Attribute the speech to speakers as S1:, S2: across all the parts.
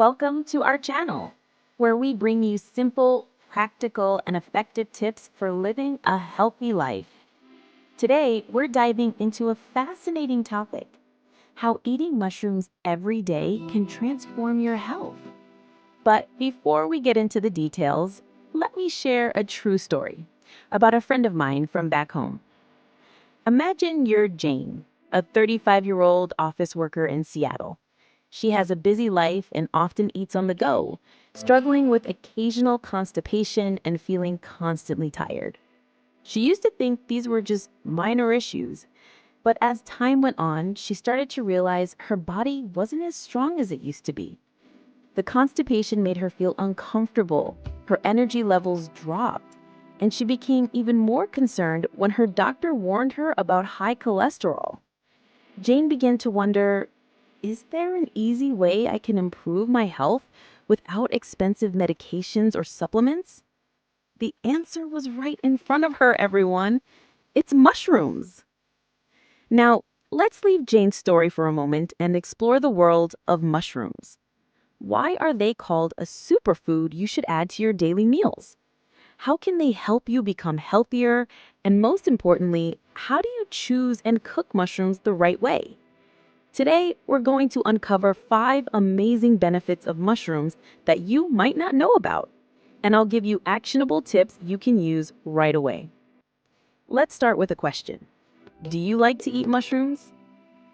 S1: Welcome to our channel, where we bring you simple, practical, and effective tips for living a healthy life. Today, we're diving into a fascinating topic: how eating mushrooms every day can transform your health. But before we get into the details, let me share a true story about a friend of mine from back home. Imagine you're Jane, a 35-year-old office worker in Seattle. She has a busy life and often eats on the go, struggling with occasional constipation and feeling constantly tired. She used to think these were just minor issues, but as time went on, she started to realize her body wasn't as strong as it used to be. The constipation made her feel uncomfortable, her energy levels dropped, and she became even more concerned when her doctor warned her about high cholesterol. Jane began to wonder, is there an easy way I can improve my health without expensive medications or supplements? The answer was right in front of her, everyone. It's mushrooms. Now, let's leave Jane's story for a moment and explore the world of mushrooms. Why are they called a superfood you should add to your daily meals? How can they help you become healthier? And most importantly, how do you choose and cook mushrooms the right way? Today, we're going to uncover 5 amazing benefits of mushrooms that you might not know about, and I'll give you actionable tips you can use right away. Let's start with a question. Do you like to eat mushrooms?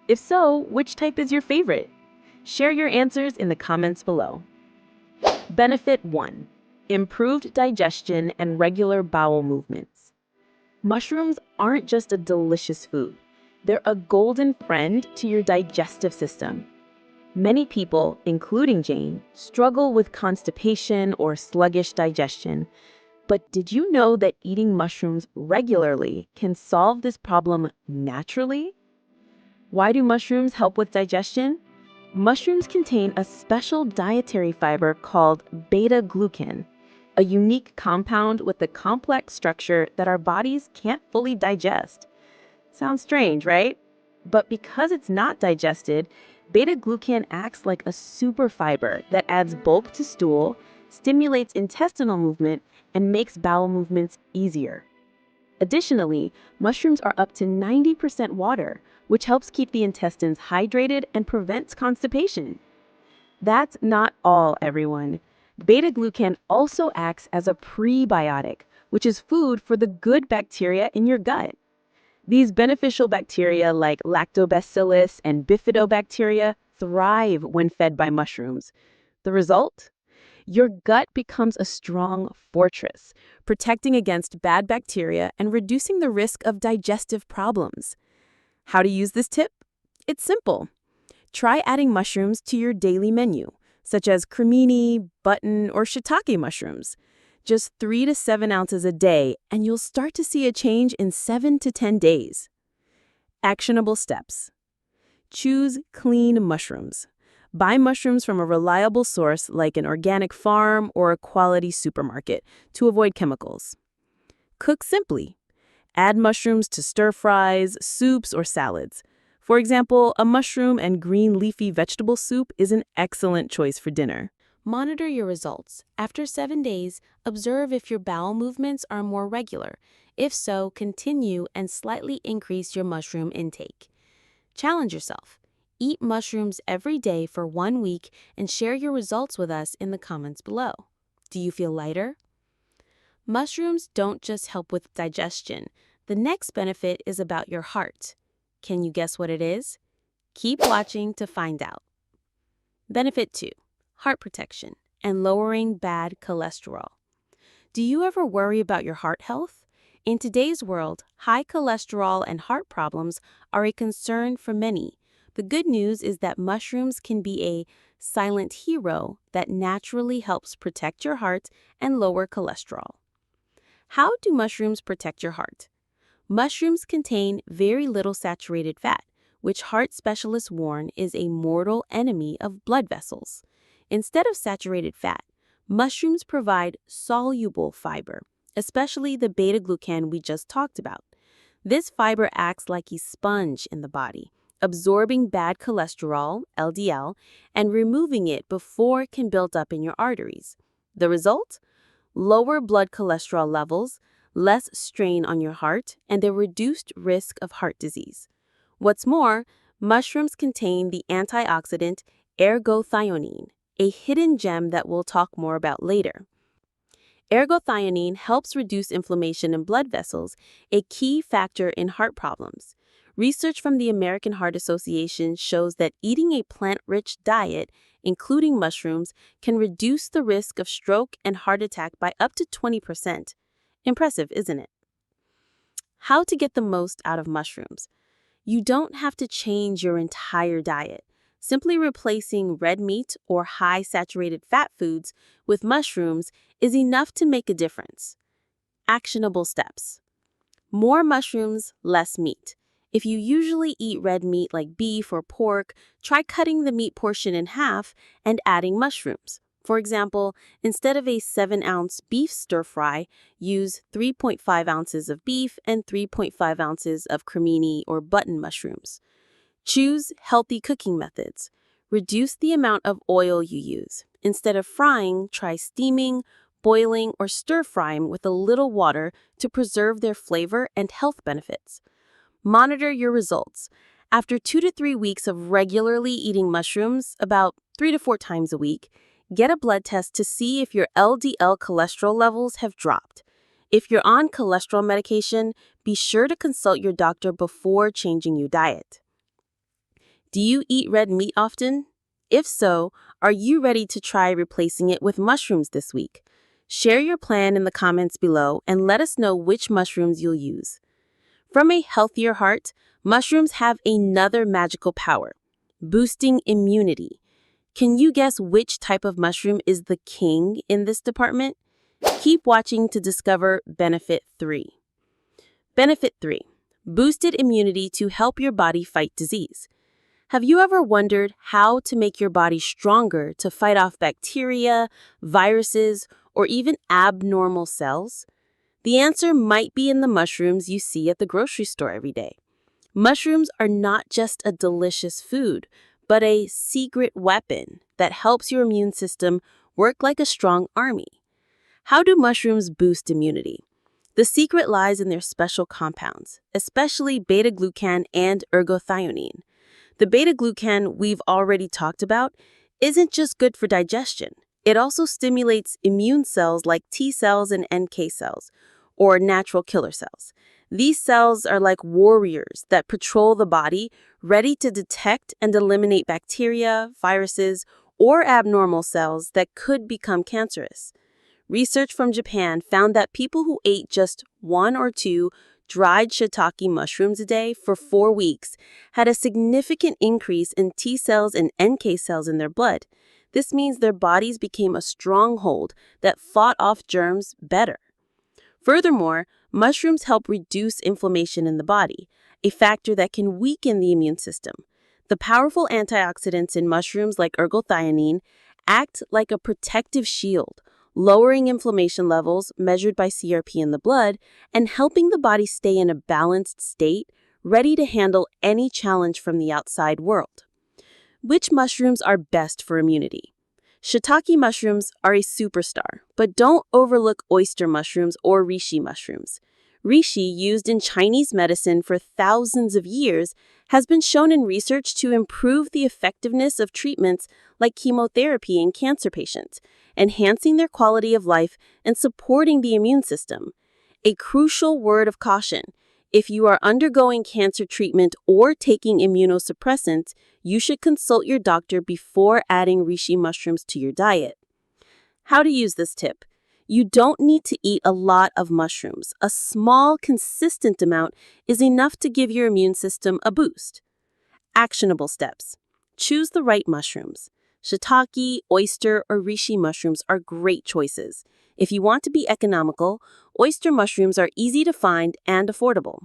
S1: If so, which type is your favorite? Share your answers in the comments below. Benefit 1. Improved digestion and regular bowel movements. Mushrooms aren't just a delicious food. They're a golden friend to your digestive system. Many people, including Jane, struggle with constipation or sluggish digestion. But did you know that eating mushrooms regularly can solve this problem naturally? Why do mushrooms help with digestion? Mushrooms contain a special dietary fiber called beta-glucan, a unique compound with a complex structure that our bodies can't fully digest. Sounds strange, right? But because it's not digested, beta-glucan acts like a super fiber that adds bulk to stool, stimulates intestinal movement, and makes bowel movements easier. Additionally, mushrooms are up to 90% water, which helps keep the intestines hydrated and prevents constipation. That's not all, everyone. Beta-glucan also acts as a prebiotic, which is food for the good bacteria in your gut. These beneficial bacteria like lactobacillus and bifidobacteria thrive when fed by mushrooms. The result? Your gut becomes a strong fortress, protecting against bad bacteria and reducing the risk of digestive problems. How to use this tip? It's simple. Try adding mushrooms to your daily menu, such as cremini, button, or shiitake mushrooms. Just 3 to 7 ounces a day, and you'll start to see a change in 7 to 10 days. Actionable steps. Choose clean mushrooms. Buy mushrooms from a reliable source like an organic farm or a quality supermarket to avoid chemicals. Cook simply. Add mushrooms to stir-fries, soups, or salads. For example, a mushroom and green leafy vegetable soup is an excellent choice for dinner. Monitor your results. After 7 days, observe if your bowel movements are more regular. If so, continue and slightly increase your mushroom intake. Challenge yourself. Eat mushrooms every day for 1 week and share your results with us in the comments below. Do you feel lighter? Mushrooms don't just help with digestion. The next benefit is about your heart. Can you guess what it is? Keep watching to find out. Benefit 2. Heart protection and lowering bad cholesterol. Do you ever worry about your heart health? In today's world, high cholesterol and heart problems are a concern for many. The good news is that mushrooms can be a silent hero that naturally helps protect your heart and lower cholesterol. How do mushrooms protect your heart? Mushrooms contain very little saturated fat, which heart specialists warn is a mortal enemy of blood vessels. Instead of saturated fat, mushrooms provide soluble fiber, especially the beta-glucan we just talked about. This fiber acts like a sponge in the body,
S2: absorbing bad cholesterol, LDL, and removing it before it can build up in your arteries. The result? Lower blood cholesterol levels, less strain on your heart, and a reduced risk of heart disease. What's more, mushrooms contain the antioxidant ergothioneine, a hidden gem that we'll talk more about later. Ergothioneine helps reduce inflammation in blood vessels, a key factor in heart problems. Research from the American Heart Association shows that eating a plant-rich diet, including mushrooms, can reduce the risk of stroke and heart attack by up to 20%. Impressive, isn't it? How to get the most out of mushrooms? You don't have to change your entire diet. Simply replacing red meat or high saturated fat foods with mushrooms is enough to make a difference. Actionable steps. More mushrooms, less meat. If you usually eat red meat like beef or pork, try cutting the meat portion in half and adding mushrooms. For example, instead of a 7-ounce beef stir-fry, use 3.5 ounces of beef and 3.5 ounces of cremini or button mushrooms. Choose healthy cooking methods. Reduce the amount of oil you use. Instead of frying, try steaming, boiling, or stir-frying with a little water to preserve their flavor and health benefits. Monitor your results. After 2 to 3 weeks of regularly eating mushrooms, about 3 to 4 times a week, get a blood test to see if your LDL cholesterol levels have dropped. If you're on cholesterol medication, be sure to consult your doctor before changing your diet. Do you eat red meat often? If so, are you ready to try replacing it with mushrooms this week? Share your plan in the comments below and let us know which mushrooms you'll use. From a healthier heart, mushrooms have another magical power: boosting immunity. Can you guess which type of mushroom is the king in this department? Keep watching to discover Benefit 3. Benefit 3. Boosted immunity to help your body fight disease. Have you ever wondered how to make your body stronger to fight off bacteria, viruses, or even abnormal cells? The answer might be in the mushrooms you see at the grocery store every day. Mushrooms are not just a delicious food, but a secret weapon that helps your immune system work like a strong army. How do mushrooms boost immunity? The secret lies in their special compounds, especially beta-glucan and ergothioneine. The beta-glucan we've already talked about isn't just good for digestion. It also stimulates immune cells like T cells and NK cells, or natural killer cells. These cells are like warriors that patrol the body, ready to detect and eliminate bacteria, viruses, or abnormal cells that could become cancerous. Research from Japan found that people who ate just 1 or 2 dried shiitake mushrooms a day for 4 weeks had a significant increase in T cells and NK cells in their blood. This means their bodies became a stronghold that fought off germs better. Furthermore, mushrooms help reduce inflammation in the body, a factor that can weaken the immune system. The powerful antioxidants in mushrooms like ergothioneine act like a protective shield, lowering inflammation levels measured by CRP in the blood and helping the body stay in a balanced state, ready to handle any challenge from the outside world. Which mushrooms are best for immunity? Shiitake mushrooms are a superstar, but don't overlook oyster mushrooms or reishi mushrooms. Reishi, used in Chinese medicine for thousands of years, has been shown in research to improve the effectiveness of treatments like chemotherapy in cancer patients, enhancing their quality of life and supporting the immune system. A crucial word of caution: if you are undergoing cancer treatment or taking immunosuppressants, you should consult your doctor before adding reishi mushrooms to your diet. How to use this tip? You don't need to eat a lot of mushrooms. A small, consistent amount is enough to give your immune system a boost. Actionable steps. Choose the right mushrooms. Shiitake, oyster, or reishi mushrooms are great choices. If you want to be economical, oyster mushrooms are easy to find and affordable.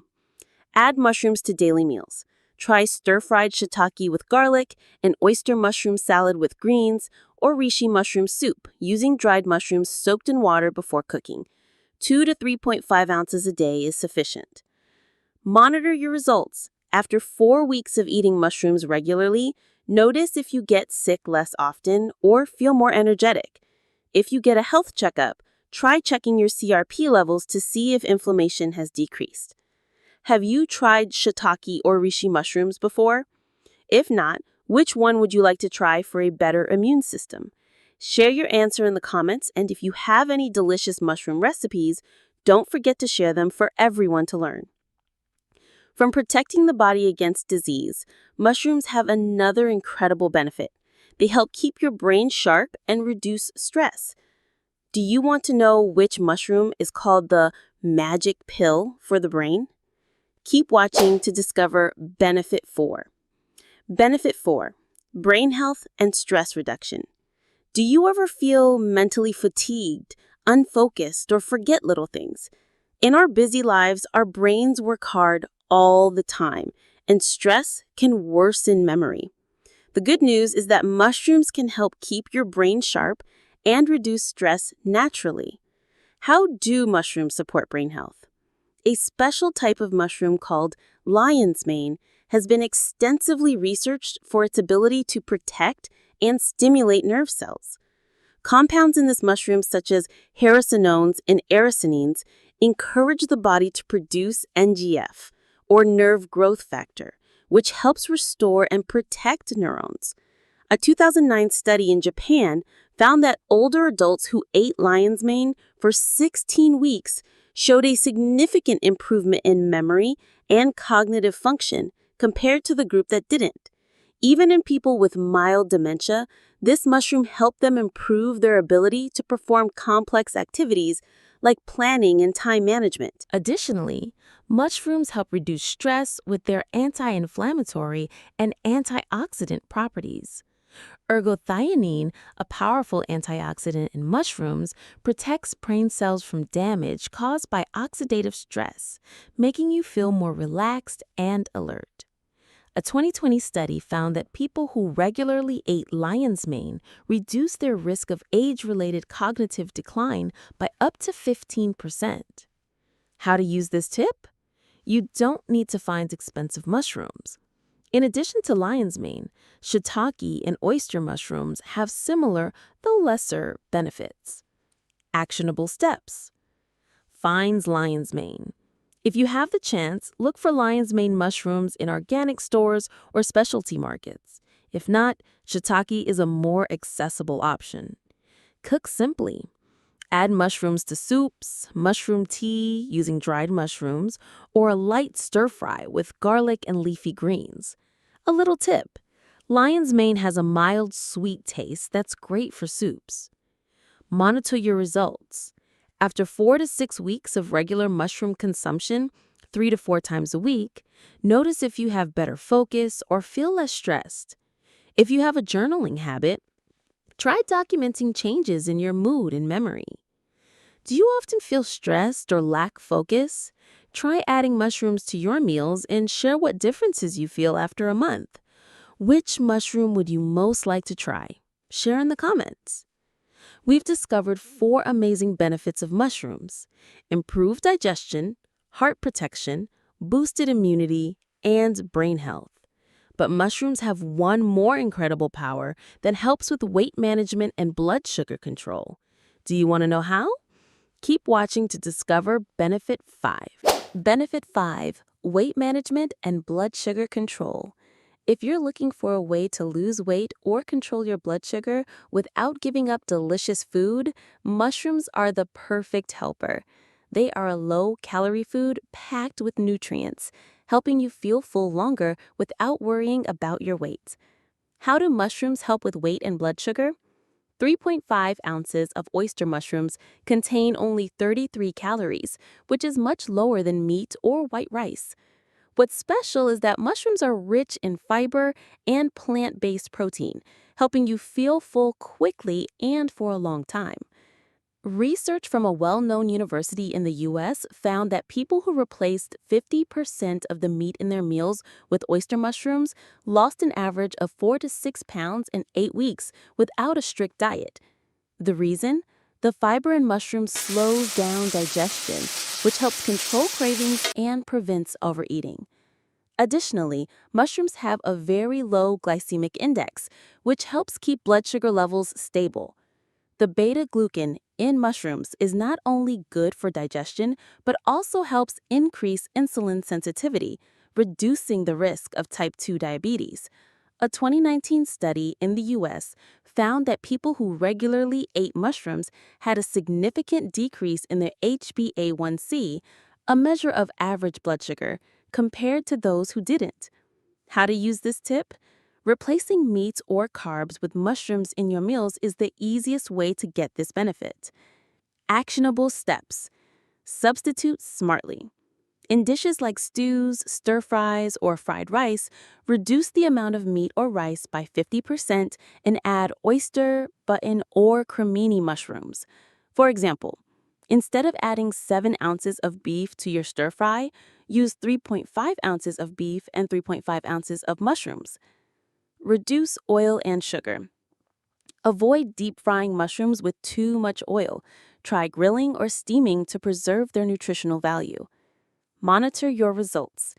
S2: Add mushrooms to daily meals. Try stir-fried shiitake with garlic, an oyster mushroom salad with greens, or reishi mushroom soup using dried mushrooms soaked in water before cooking. 2 to 3.5 ounces a day is sufficient. Monitor your results. After 4 weeks of eating mushrooms regularly, notice if you get sick less often or feel more energetic. If you get a health checkup, try checking your CRP levels to see if inflammation has decreased. Have you tried shiitake or reishi mushrooms before? If not, which one would you like to try for a better immune system? Share your answer in the comments, and if you have any delicious mushroom recipes, don't forget to share them for everyone to learn. From protecting the body against disease, mushrooms have another incredible benefit. They help keep your brain sharp and reduce stress. Do you want to know which mushroom is called the magic pill for the brain? Keep watching to discover Benefit 4. Benefit 4. Brain health and stress reduction. Do you ever feel mentally fatigued, unfocused, or forget little things? In our busy lives, our brains work hard all the time, and stress can worsen memory. The good news is that mushrooms can help keep your brain sharp and reduce stress naturally. How do mushrooms support brain health? A special type of mushroom called lion's mane has been extensively researched for its ability to protect and stimulate nerve cells. Compounds in this mushroom, such as hericenones and aracinines, encourage the body to produce NGF, or nerve growth factor, which helps restore and protect neurons. A 2009 study in Japan found that older adults who ate lion's mane for 16 weeks showed a significant improvement in memory and cognitive function compared to the group that didn't. Even in people with mild dementia, this mushroom helped them improve their ability to perform complex activities like planning and time management.
S1: Additionally, mushrooms help reduce stress with their anti-inflammatory and antioxidant properties. Ergothioneine, a powerful antioxidant in mushrooms, protects brain cells from damage caused by oxidative stress, making you feel more relaxed and alert. A 2020 study found that people who regularly ate lion's mane reduced their risk of age-related cognitive decline by up to 15%. How to use this tip? You don't need to find expensive mushrooms. In addition to lion's mane, shiitake and oyster mushrooms have similar, though lesser, benefits. Actionable steps. Finds lion's mane. If you have the chance, look for lion's mane mushrooms in organic stores or specialty markets. If not, shiitake is a more accessible option. Cook simply. Add mushrooms to soups, mushroom tea using dried mushrooms, or a light stir-fry with garlic and leafy greens. A little tip. Lion's mane has a mild, sweet taste that's great for soups. Monitor your results. After 4 to 6 weeks of regular mushroom consumption, 3 to 4 times a week, notice if you have better focus or feel less stressed. If you have a journaling habit, try documenting changes in your mood and memory. Do you often feel stressed or lack focus? Try adding mushrooms to your meals and share what differences you feel after a month. Which mushroom would you most like to try? Share in the comments. We've discovered 4 amazing benefits of mushrooms: improved digestion, heart protection, boosted immunity, and brain health. But mushrooms have one more incredible power that helps with weight management and blood sugar control. Do you want to know how? Keep watching to discover Benefit 5. Benefit 5. Weight management and blood sugar control. If you're looking for a way to lose weight or control your blood sugar without giving up delicious food, mushrooms are the perfect helper. They are a low-calorie food packed with nutrients, helping you feel full longer without worrying about your weight. How do mushrooms help with weight and blood sugar? 3.5 ounces of oyster mushrooms contain only 33 calories, which is much lower than meat or white rice. What's special is that mushrooms are rich in fiber and plant-based protein, helping you feel full quickly and for a long time. Research from a well-known university in the U.S. found that people who replaced 50% of the meat in their meals with oyster mushrooms lost an average of 4 to 6 pounds in 8 weeks without a strict diet. The reason? The fiber in mushrooms slows down digestion, which helps control cravings and prevents overeating.
S2: Additionally, mushrooms have a very low glycemic index, which helps keep blood sugar levels stable. The beta-glucan in mushrooms is not only good for digestion, but also helps increase insulin sensitivity, reducing the risk of type 2 diabetes. A 2019 study in the US found that people who regularly ate mushrooms had a significant decrease in their HbA1c, a measure of average blood sugar, compared to those who didn't. How to use this tip? Replacing meat or carbs with mushrooms in your meals is the easiest way to get this benefit. Actionable steps. Substitute smartly. In dishes like stews, stir fries, or fried rice, reduce the amount of meat or rice by 50% and add oyster, button, or cremini mushrooms. For example, instead of adding 7 ounces of beef to your stir fry, use 3.5 ounces of beef and 3.5 ounces of mushrooms. Reduce oil and sugar. Avoid deep frying mushrooms with too much oil. Try grilling or steaming to preserve their nutritional value. Monitor your results.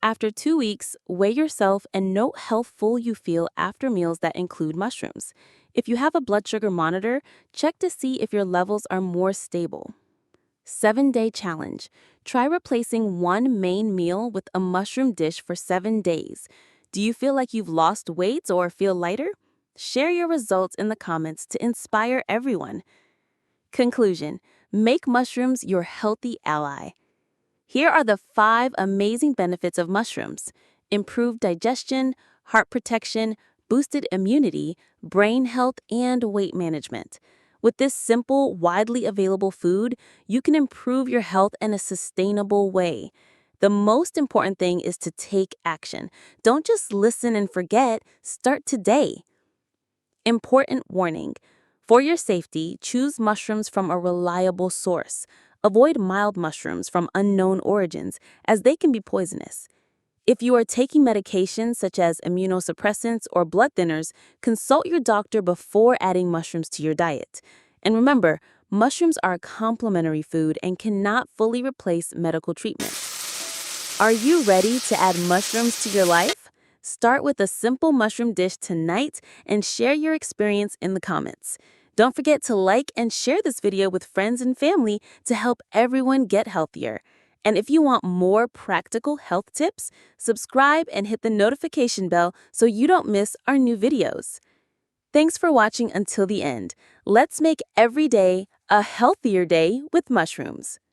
S2: After 2 weeks, weigh yourself and note how full you feel after meals that include mushrooms. If you have a blood sugar monitor, check to see if your levels are more stable. 7-day challenge. Try replacing one main meal with a mushroom dish for 7 days. Do you feel like you've lost weight or feel lighter? Share your results in the comments to inspire everyone. Conclusion: make mushrooms your healthy ally. Here are the 5 amazing benefits of mushrooms: improved digestion, heart protection, boosted immunity, brain health, and weight management. With this simple, widely available food, you can improve your health in a sustainable way. The most important thing is to take action. Don't just listen and forget, start today. Important warning: for your safety, choose mushrooms from a reliable source. Avoid mild mushrooms from unknown origins, as they can be poisonous. If you are taking medications such as immunosuppressants or blood thinners, consult your doctor before adding mushrooms to your diet. And remember, mushrooms are a complementary food and cannot fully replace medical treatment. Are you ready to add mushrooms to your life? Start with a simple mushroom dish tonight and share your experience in the comments. Don't forget to like and share this video with friends and family to help everyone get healthier. And if you want more practical health tips, subscribe and hit the notification bell so you don't miss our new videos. Thanks for watching until the end. Let's make every day a healthier day with mushrooms.